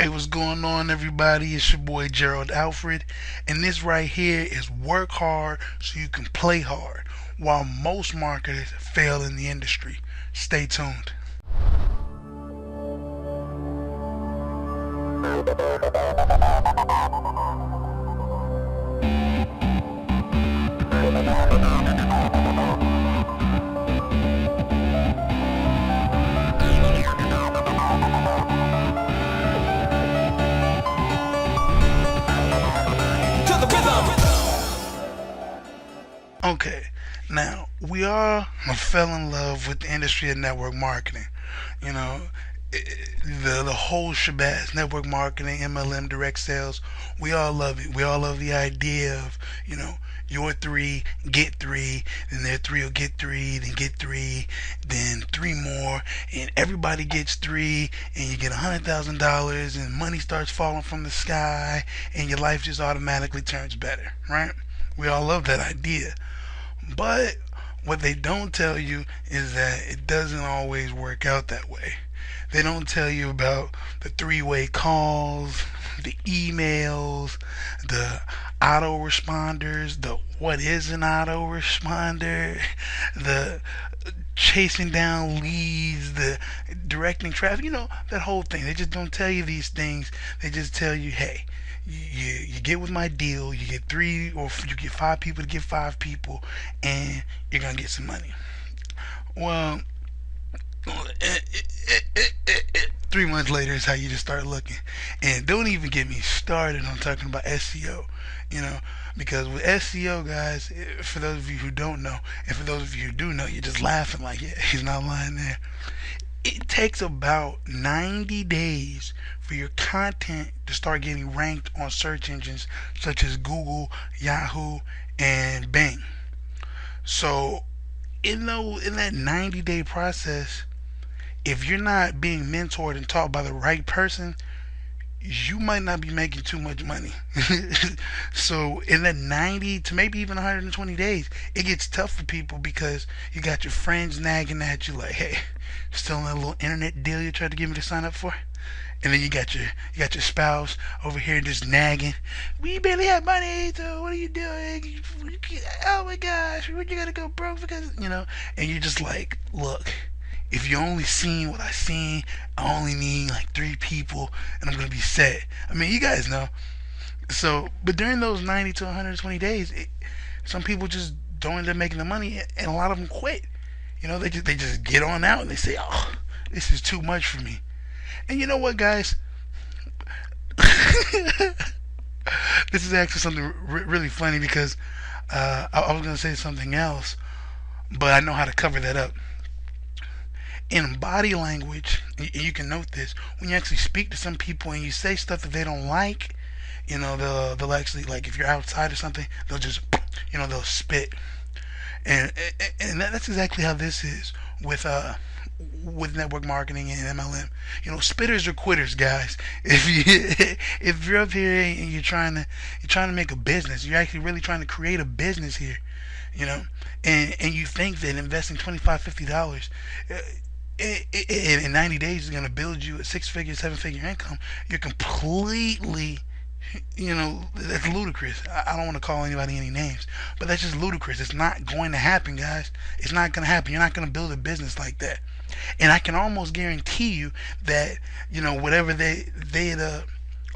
Hey, what's going on, everybody? It's your boy Gerald Alfred, and this right here is work hard so you can play hard, while most marketers fail in the industry. Stay tuned. Okay, now we all fell in love with the industry of network marketing. You know, the whole shebang, network marketing, MLM, direct sales. We all love it. We all love the idea of your three get three, then their three will get three, then get three, then three more, and everybody gets three, and you get $100,000, and money starts falling from the sky, and your life just automatically turns better, right? We all love that idea. But what they don't tell you is that it doesn't always work out that way. They don't tell you about the three-way calls, the emails, the autoresponders, the what is an autoresponder, the chasing down leads, the directing traffic, that whole thing. They just don't tell you these things. They just tell you, hey, you get with my deal, you get three or you get five people to get five people, and you're gonna get some money. Well, 3 months later is how you just start looking. And don't even get me started on talking about SEO, you know, because with SEO, guys, for those of you who don't know, and for those of you who do know, you're just laughing like, yeah, he's not lying there. It takes about 90 days for your content to start getting ranked on search engines such as Google, Yahoo, and Bing. So, in that 90-day process, if you're not being mentored and taught by the right person, you might not be making too much money. So in that 90 to maybe even 120 days, it gets tough for people because you got your friends nagging at you like, hey, still in that little internet deal you tried to get me to sign up for? And then you got your spouse over here just nagging. We barely have money, so what are you doing? Oh my gosh, we're gonna go broke because and you're just like, look, if you only seen what I seen, I only need like three people and I'm gonna be set. I mean, you guys know. So, but during those 90 to 120 days, some people just don't end up making the money, and a lot of them quit. They just get on out and they say, "Oh, this is too much for me." And you know what, guys? This is actually something really funny because I was gonna say something else, but I know how to cover that up. In body language, you can note this when you actually speak to some people and you say stuff that they don't like. They'll actually, like, if you're outside or something, they'll just they'll spit, and that's exactly how this is with network marketing and MLM. Spitters are quitters, guys. If you're up here and you're trying to make a business, you're actually really trying to create a business here, and you think that investing $25-$50 in 90 days is going to build you a six-figure, seven-figure income, you're completely, that's ludicrous. I don't want to call anybody any names, but that's just ludicrous. It's not going to happen, guys. It's not going to happen. You're not going to build a business like that. And I can almost guarantee you that, whatever they'd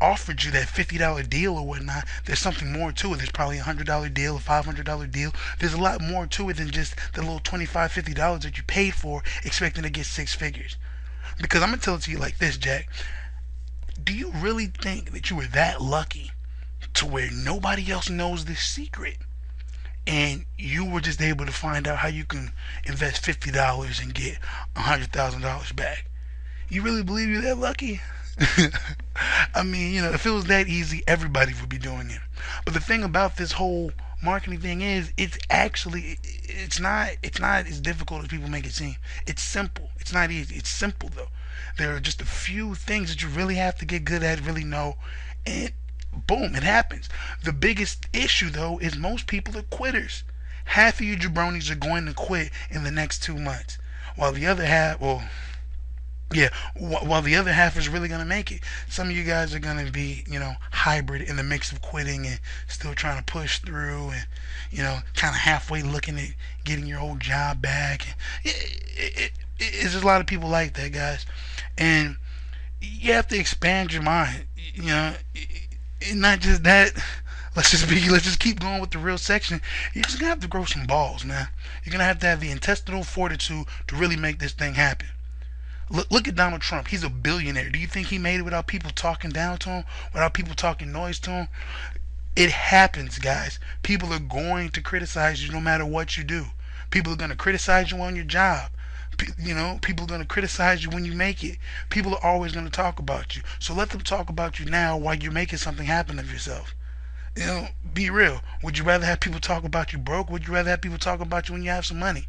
offered you, that $50 deal or whatnot, there's something more to it. There's probably $100 deal, a $500 deal. There's a lot more to it than just the little $25-$50 that you paid for expecting to get six figures. Because I'm going to tell it to you like this, Jack. Do you really think that you were that lucky to where nobody else knows this secret, and you were just able to find out how you can invest $50 and get $100,000 back? You really believe you're that lucky? I mean, if it was that easy, everybody would be doing it. But the thing about this whole marketing thing is, it's not as difficult as people make it seem. It's simple. It's not easy. It's simple though. There are just a few things that you really have to get good at, really know, and boom, it happens. The biggest issue though is most people are quitters. Half of you jabronis are going to quit in the next 2 months, while the other half, well, Yeah, while the other half is really gonna make it. Some of you guys are gonna be, hybrid in the mix of quitting and still trying to push through, and kind of halfway looking at getting your old job back. It's just a lot of people like that, guys, and you have to expand your mind. And not just that. Let's just keep going with the real section. You're just gonna have to grow some balls, man. You're gonna have to have the intestinal fortitude to really make this thing happen. Look at Donald Trump. He's a billionaire. Do you think he made it without people talking down to him? Without people talking noise to him? It happens, guys. People are going to criticize you no matter what you do. People are going to criticize you on your job. People are going to criticize you when you make it. People are always going to talk about you. So let them talk about you now while you're making something happen of yourself. Be real. Would you rather have people talk about you broke? Would you rather have people talk about you when you have some money?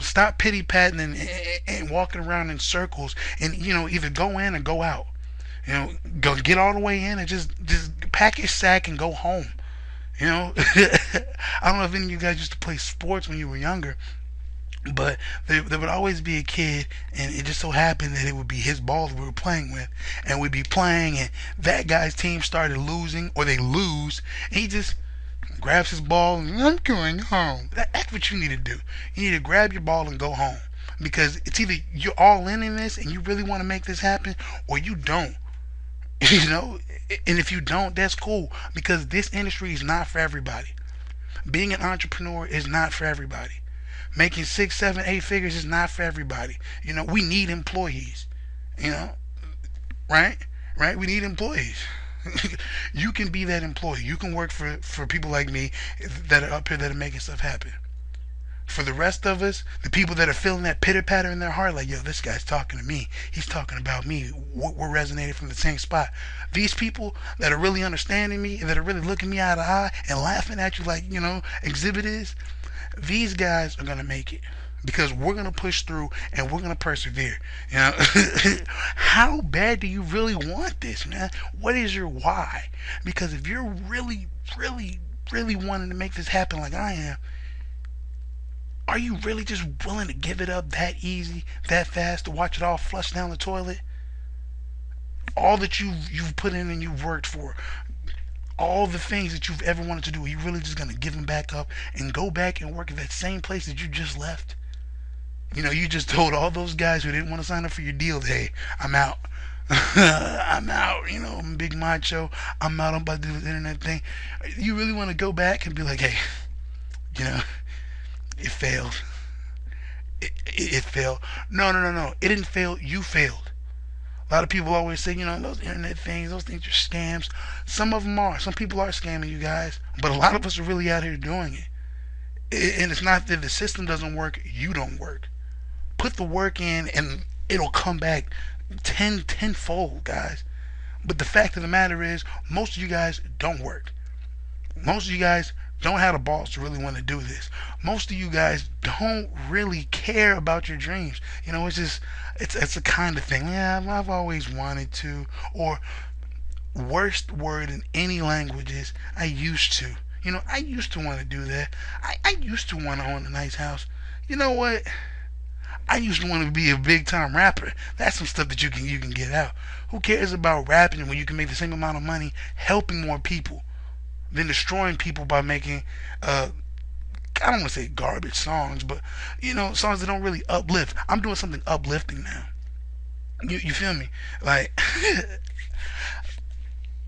Stop pity patting and walking around in circles, and either go in or go out. Go get all the way in and just pack your sack and go home. I don't know if any of you guys used to play sports when you were younger, but there would always be a kid, and it just so happened that it would be his ball that we were playing with, and we'd be playing, and that guy's team started losing, or they lose, and he just grabs his ball and I'm going home. That's what you need to do. You need to grab your ball and go home, because it's either you're all in this and you really want to make this happen, or you don't. And if you don't, that's cool, because this industry is not for everybody. Being an entrepreneur is not for everybody. Making 6, 7, 8 figures is not for everybody. We need employees. Right? Right? We need employees. You can be that employee. You can work for people like me that are up here that are making stuff happen. For the rest of us, the people that are feeling that pitter patter in their heart, like, yo, this guy's talking to me. He's talking about me. We're resonating from the same spot. These people that are really understanding me and that are really looking me eye to eye and laughing at you like, Exhibit is, these guys are going to make it. Because we're going to push through and we're going to persevere. How bad do you really want this, man? What is your why? Because if you're really, really, really wanting to make this happen like I am, are you really just willing to give it up that easy, that fast, to watch it all flush down the toilet? All that you've put in and you've worked for, all the things that you've ever wanted to do, are you really just going to give them back up and go back and work at that same place that you just left? You just told all those guys who didn't want to sign up for your deal, hey, I'm out. I'm out, I'm big macho. I'm out. I'm about to do this internet thing. You really want to go back and be like, hey, it failed. It failed. No. It didn't fail. You failed. A lot of people always say, those internet things, those things are scams. Some of them are. Some people are scamming you guys. But a lot of us are really out here doing it. And it's not that the system doesn't work, you don't work. Put the work in and it'll come back tenfold, guys. But the fact of the matter is, most of you guys don't work. Most of you guys don't have the balls to really want to do this. Most of you guys don't really care about your dreams. It's a kind of thing. Yeah, I've always wanted to. Or worst word in any language is I used to. I used to want to do that. I used to want to own a nice house. You know what? I used to want to be a big time rapper. That's some stuff that you can get out. Who cares about rapping when you can make the same amount of money helping more people than destroying people by making I don't want to say garbage songs, but songs that don't really uplift. I'm doing something uplifting now. You feel me? Like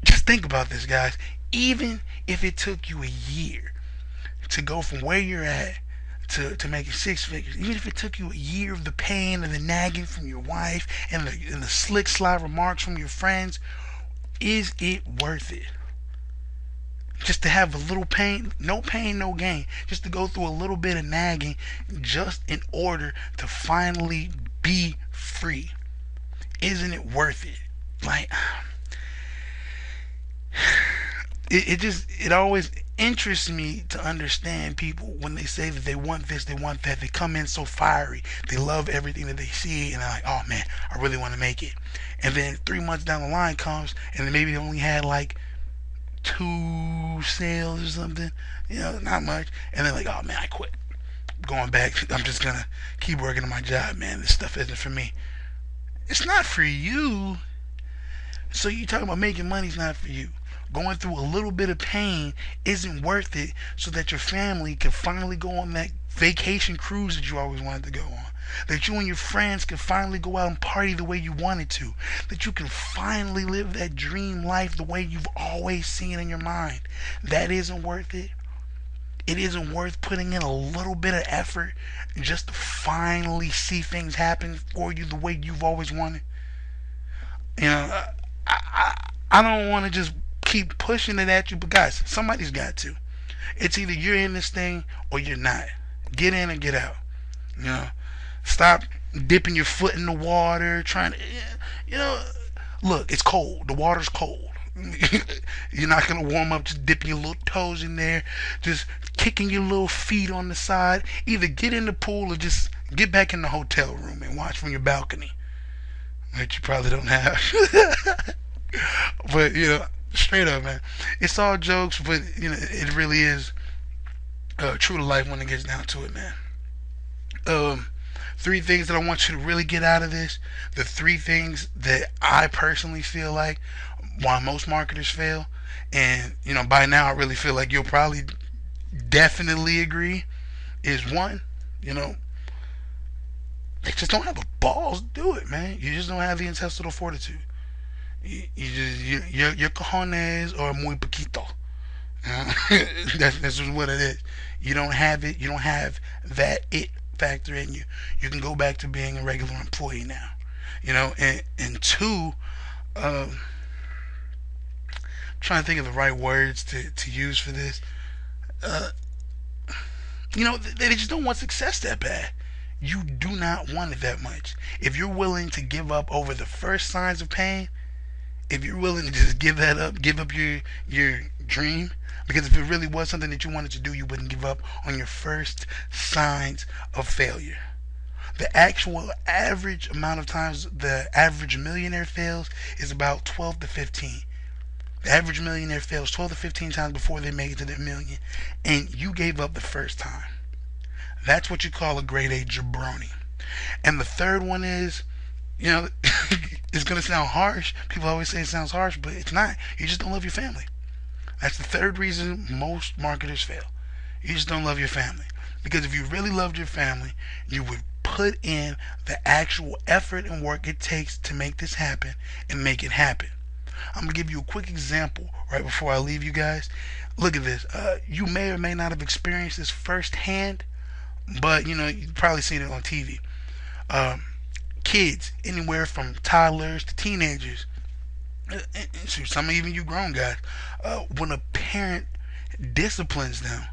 just think about this, guys. Even if it took you a year to go from where you're at to making 6 figures, even if it took you a year of the pain and the nagging from your wife and the slick sly remarks from your friends, is it worth it? Just to have a little pain, no gain, just to go through a little bit of nagging just in order to finally be free. Isn't it worth it? Like, it always interests me to understand people when they say that they want this, they want that. They come in so fiery, they love everything that they see, and they're like, oh man, I really want to make it. And then 3 months down the line comes, and then maybe they only had like 2 sales or something, not much, and they're like, oh man, I quit. I'm going back. I'm just gonna keep working on my job, man. This stuff isn't for me. It's not for you. So you talking about making money's not for you. Going through a little bit of pain isn't worth it so that your family can finally go on that vacation cruise that you always wanted to go on. That you and your friends can finally go out and party the way you wanted to. That you can finally live that dream life the way you've always seen in your mind. That isn't worth it. It isn't worth putting in a little bit of effort just to finally see things happen for you the way you've always wanted. You know, I don't want to just keep pushing it at you, but guys, somebody's got to. It's either you're in this thing or you're not. Get in and get out. You know, stop dipping your foot in the water, trying to, you know, look, it's cold. The water's cold. You're not gonna warm up just dipping your little toes in there, just kicking your little feet on the side. Either get in the pool or just get back in the hotel room and watch from your balcony, which you probably don't have. But straight up, man, it's all jokes, but it really is true to life when it gets down to it, man. Um, Three things that I want you to really get out of this. The three things that I personally feel like why most marketers fail, and by now I really feel like you'll probably definitely agree, is one, you know, they just don't have the balls to do it, man. You just don't have the intestinal fortitude. Your cojones are muy poquito. That's just what it is. You don't have it. You don't have that it factor in you. You can go back to being a regular employee now. And two, um, trying to think of the right words to use for this. Uh, they just don't want success that bad. You do not want it that much. If you're willing to give up over the first signs of pain, if you're willing to just give up your dream, because if it really was something that you wanted to do, you wouldn't give up on your first signs of failure. The actual average amount of times the average millionaire fails is about 12 to 15. The average millionaire fails 12 to 15 times before they make it to their million, and you gave up the first time. That's what you call a grade A jabroni. And the third one is, it's going to sound harsh. People always say it sounds harsh, but it's not. You just don't love your family. That's the third reason most marketers fail. You just don't love your family. Because if you really loved your family, you would put in the actual effort and work it takes to make this happen and make it happen. I'm going to give you a quick example right before I leave you guys. Look at this. You may or may not have experienced this firsthand, but you've probably seen it on TV. Kids, anywhere from toddlers to teenagers, some even you grown guys, when a parent disciplines them,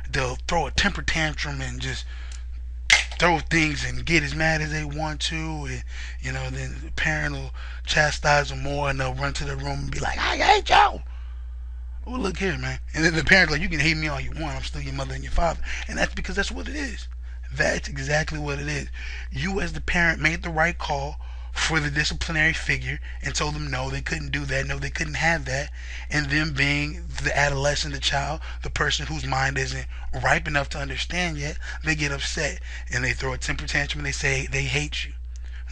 they'll throw a temper tantrum and just throw things and get as mad as they want to, and then the parent will chastise them more, and they'll run to the room and be like, "I hate you." Well, look here, man. And then the parent's like, "You can hate me all you want. I'm still your mother and your father." And that's because that's what it is. That's exactly what it is. You, as the parent, made the right call for the disciplinary figure and told them no, they couldn't do that, no, they couldn't have that. And them being the adolescent, the child, the person whose mind isn't ripe enough to understand yet, they get upset and they throw a temper tantrum and they say they hate you.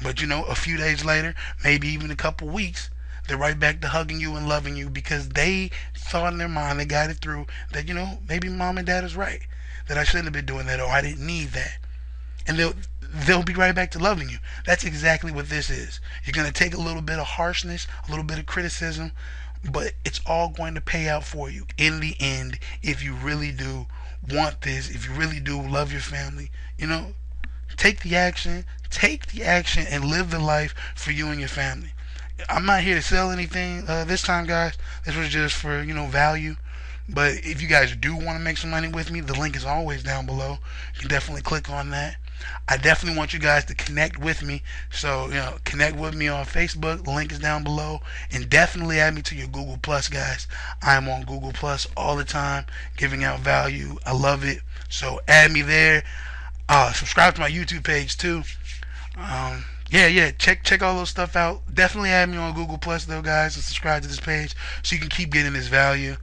But a few days later, maybe even a couple weeks, they're right back to hugging you and loving you because they thought in their mind, they got it through that, maybe mom and dad is right, that I shouldn't have been doing that, or I didn't need that. And they'll be right back to loving you. That's exactly what this is. You're going to take a little bit of harshness, a little bit of criticism, but it's all going to pay out for you in the end if you really do want this, if you really do love your family. Take the action, and live the life for you and your family. I'm not here to sell anything this time, guys. This was just for, value. But if you guys do want to make some money with me, the link is always down below. You can definitely click on that. I definitely want you guys to connect with me. So, connect with me on Facebook. The link is down below. And definitely add me to your Google Plus, guys. I am on Google Plus all the time, giving out value. I love it. So add me there. Subscribe to my YouTube page too. Check all those stuff out. Definitely add me on Google Plus though, guys, and subscribe to this page so you can keep getting this value.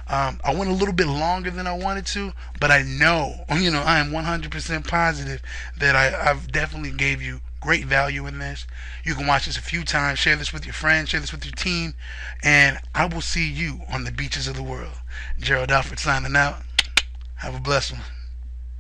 I went a little bit longer than I wanted to, but I know, I am 100% positive that I've definitely gave you great value in this. You can watch this a few times, share this with your friends, share this with your team, and I will see you on the beaches of the world. Gerald Alfred signing out. Have a blessed one.